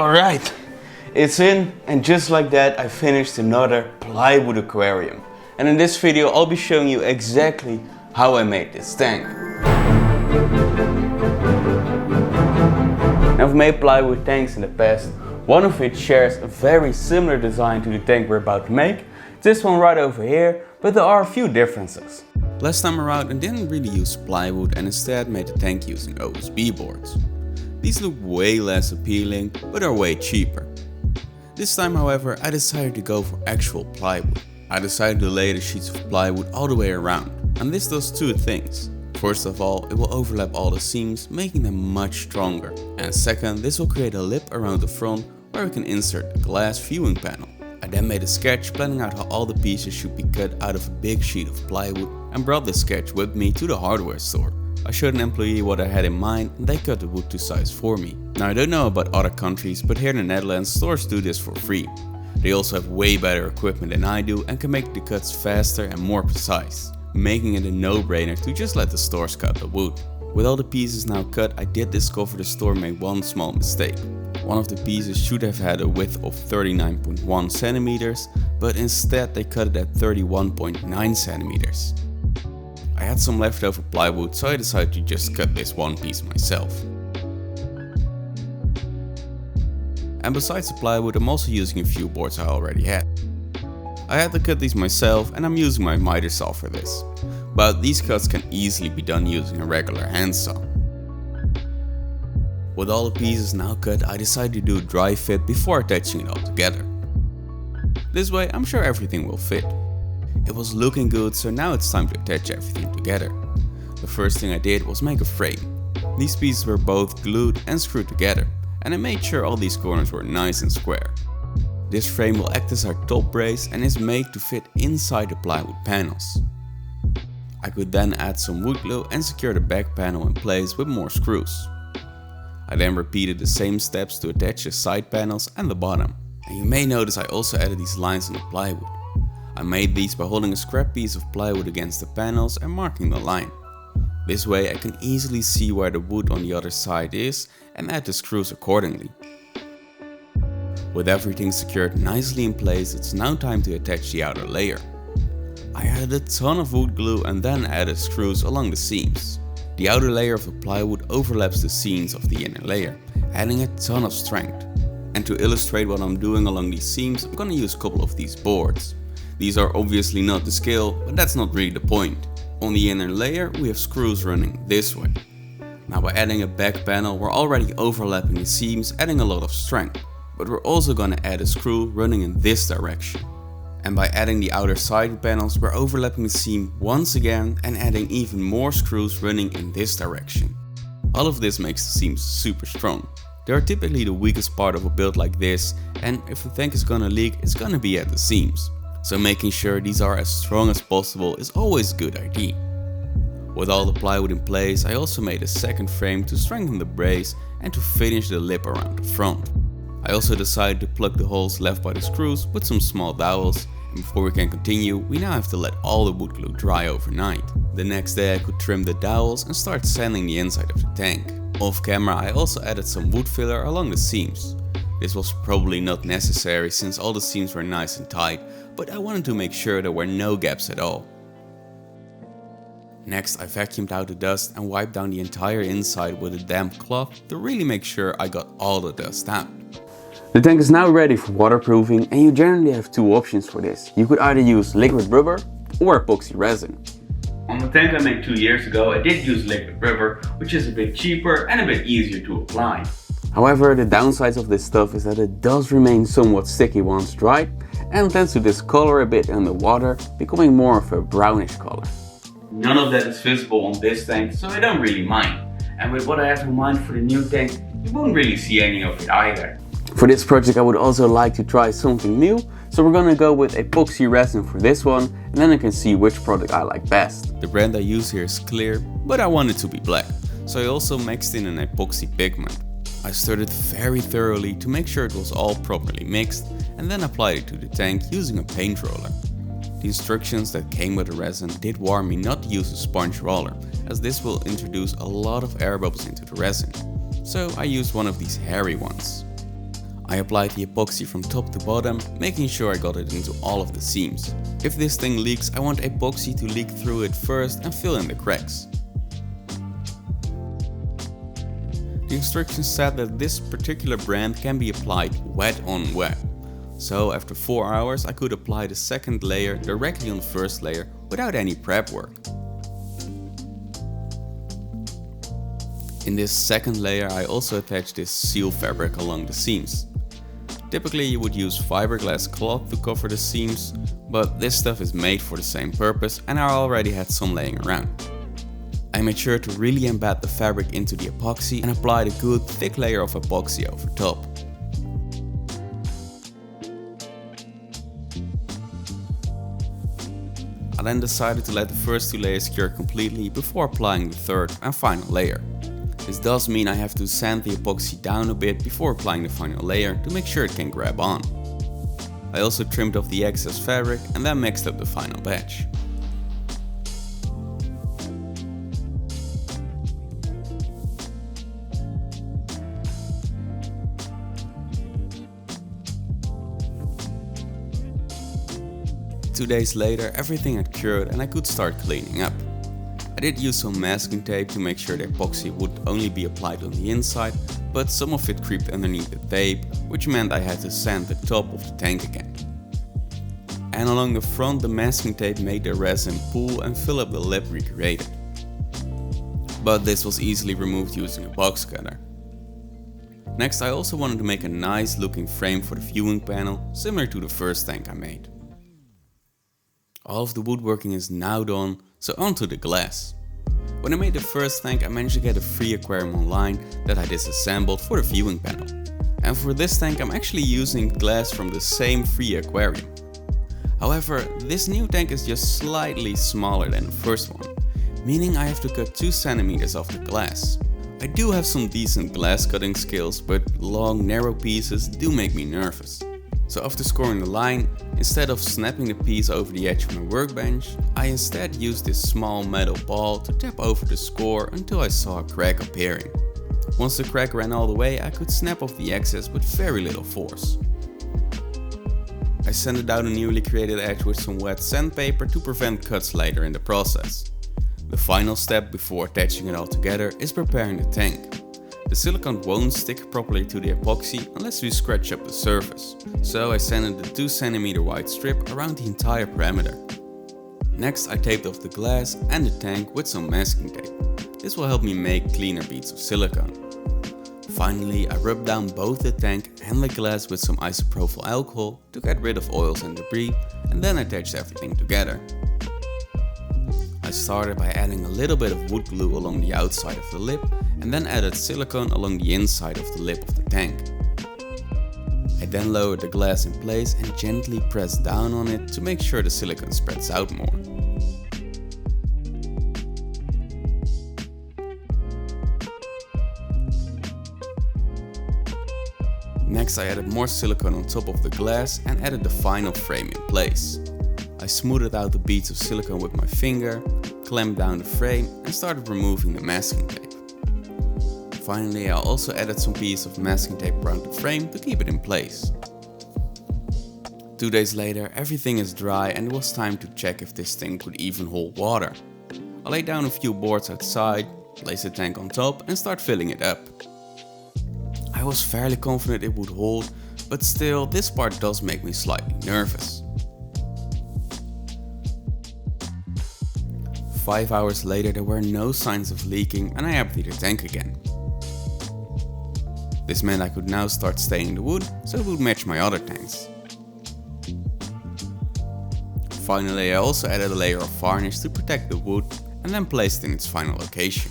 Alright, it's in, and just like that I finished another plywood aquarium. And in this video I'll be showing you exactly how I made this tank. Now, I've made plywood tanks in the past, one of which shares a very similar design to the tank we're about to make. This one right over here, but there are a few differences. Last time around I didn't really use plywood and instead made the tank using OSB boards. These look way less appealing, but are way cheaper. This time, however, I decided to go for actual plywood. I decided to lay the sheets of plywood all the way around, and this does two things. First of all, it will overlap all the seams, making them much stronger. And second, this will create a lip around the front where we can insert a glass viewing panel. I then made a sketch planning out how all the pieces should be cut out of a big sheet of plywood and brought this sketch with me to the hardware store. I showed an employee what I had in mind and they cut the wood to size for me. Now, I don't know about other countries, but here in the Netherlands stores do this for free. They also have way better equipment than I do and can make the cuts faster and more precise, making it a no-brainer to just let the stores cut the wood. With all the pieces now cut, I did discover the store made one small mistake. One of the pieces should have had a width of 39.1 centimeters, but instead they cut it at 31.9 centimeters. I had some leftover plywood, so I decided to just cut this one piece myself. And besides the plywood, I'm also using a few boards I already had. I had to cut these myself and I'm using my miter saw for this, but these cuts can easily be done using a regular handsaw. With all the pieces now cut, I decided to do a dry fit before attaching it all together. This way I'm sure everything will fit. It was looking good, so now it's time to attach everything together. The first thing I did was make a frame. These pieces were both glued and screwed together, and I made sure all these corners were nice and square. This frame will act as our top brace and is made to fit inside the plywood panels. I could then add some wood glue and secure the back panel in place with more screws. I then repeated the same steps to attach the side panels and the bottom. And you may notice I also added these lines on the plywood. I made these by holding a scrap piece of plywood against the panels and marking the line. This way I can easily see where the wood on the other side is and add the screws accordingly. With everything secured nicely in place, it's now time to attach the outer layer. I added a ton of wood glue and then added screws along the seams. The outer layer of the plywood overlaps the seams of the inner layer, adding a ton of strength. And to illustrate what I'm doing along these seams, I'm gonna use a couple of these boards. These are obviously not to scale, but that's not really the point. On the inner layer we have screws running this way. Now, by adding a back panel we're already overlapping the seams, adding a lot of strength. But we're also gonna add a screw running in this direction. And by adding the outer side panels we're overlapping the seam once again and adding even more screws running in this direction. All of this makes the seams super strong. They are typically the weakest part of a build like this, and if the tank is gonna leak, it's gonna be at the seams. So making sure these are as strong as possible is always a good idea. With all the plywood in place, I also made a second frame to strengthen the brace and to finish the lip around the front. I also decided to plug the holes left by the screws with some small dowels, and before we can continue, we now have to let all the wood glue dry overnight. The next day I could trim the dowels and start sanding the inside of the tank. Off camera I also added some wood filler along the seams. This was probably not necessary since all the seams were nice and tight, but I wanted to make sure there were no gaps at all. Next I vacuumed out the dust and wiped down the entire inside with a damp cloth to really make sure I got all the dust out. The tank is now ready for waterproofing, and you generally have two options for this. You could either use liquid rubber or epoxy resin. On the tank I made 2 years ago I did use liquid rubber, which is a bit cheaper and a bit easier to apply. However, the downsides of this stuff is that it does remain somewhat sticky once dried and tends to discolor a bit in the water, becoming more of a brownish color. None of that is visible on this tank, so I don't really mind. And with what I have in mind for the new tank, you won't really see any of it either. For this project I would also like to try something new, so we're gonna go with epoxy resin for this one, and then I can see which product I like best. The brand I use here is clear, but I want it to be black, so I also mixed in an epoxy pigment. I stirred it very thoroughly to make sure it was all properly mixed, and then applied it to the tank using a paint roller. The instructions that came with the resin did warn me not to use a sponge roller, as this will introduce a lot of air bubbles into the resin. So I used one of these hairy ones. I applied the epoxy from top to bottom, making sure I got it into all of the seams. If this thing leaks, I want epoxy to leak through it first and fill in the cracks. The instructions said that this particular brand can be applied wet on wet. So after 4 hours I could apply the second layer directly on the first layer without any prep work. In this second layer I also attached this seal fabric along the seams. Typically you would use fiberglass cloth to cover the seams, but this stuff is made for the same purpose and I already had some laying around. I made sure to really embed the fabric into the epoxy and applied a good thick layer of epoxy over top. I then decided to let the first 2 layers cure completely before applying the third and final layer. This does mean I have to sand the epoxy down a bit before applying the final layer to make sure it can grab on. I also trimmed off the excess fabric and then mixed up the final batch. Two days later everything had cured and I could start cleaning up. I did use some masking tape to make sure the epoxy would only be applied on the inside, but some of it creeped underneath the tape, which meant I had to sand the top of the tank again. And along the front the masking tape made the resin pool and fill up the lip we created. But this was easily removed using a box cutter. Next I also wanted to make a nice looking frame for the viewing panel, similar to the first tank I made. All of the woodworking is now done, so onto the glass. When I made the first tank I managed to get a free aquarium online that I disassembled for the viewing panel. And for this tank I'm actually using glass from the same free aquarium. However, this new tank is just slightly smaller than the first one, meaning I have to cut 2 centimeters off the glass. I do have some decent glass cutting skills, but long narrow pieces do make me nervous. So after scoring the line, instead of snapping the piece over the edge of my workbench, I instead used this small metal ball to tap over the score until I saw a crack appearing. Once the crack ran all the way, I could snap off the excess with very little force. I sanded down a newly created edge with some wet sandpaper to prevent cuts later in the process. The final step before attaching it all together is preparing the tank. The silicone won't stick properly to the epoxy unless we scratch up the surface, so I sanded the 2 cm wide strip around the entire perimeter. Next I taped off the glass and the tank with some masking tape. This will help me make cleaner beads of silicone. Finally I rubbed down both the tank and the glass with some isopropyl alcohol to get rid of oils and debris, and then attached everything together. I started by adding a little bit of wood glue along the outside of the lip and then added silicone along the inside of the lip of the tank. I then lowered the glass in place and gently pressed down on it to make sure the silicone spreads out more. Next I added more silicone on top of the glass and added the final frame in place. I smoothed out the beads of silicone with my finger, clamped down the frame and started removing the masking tape. Finally I also added some piece of masking tape around the frame to keep it in place. 2 days later everything is dry and it was time to check if this thing could even hold water. I laid down a few boards outside, placed the tank on top and start filling it up. I was fairly confident it would hold, but still this part does make me slightly nervous. 5 hours later there were no signs of leaking and I emptied the tank again. This meant I could now start staining the wood so it would match my other tanks. Finally I also added a layer of varnish to protect the wood and then placed it in its final location.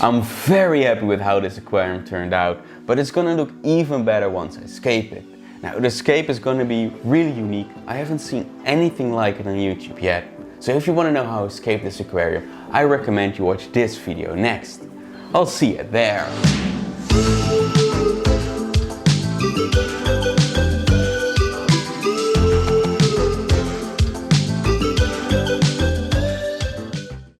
I'm very happy with how this aquarium turned out, but it's gonna look even better once I scape it. Now the scape is gonna be really unique. I haven't seen anything like it on YouTube yet. So if you wanna know how I scape this aquarium, I recommend you watch this video next. I'll see you there.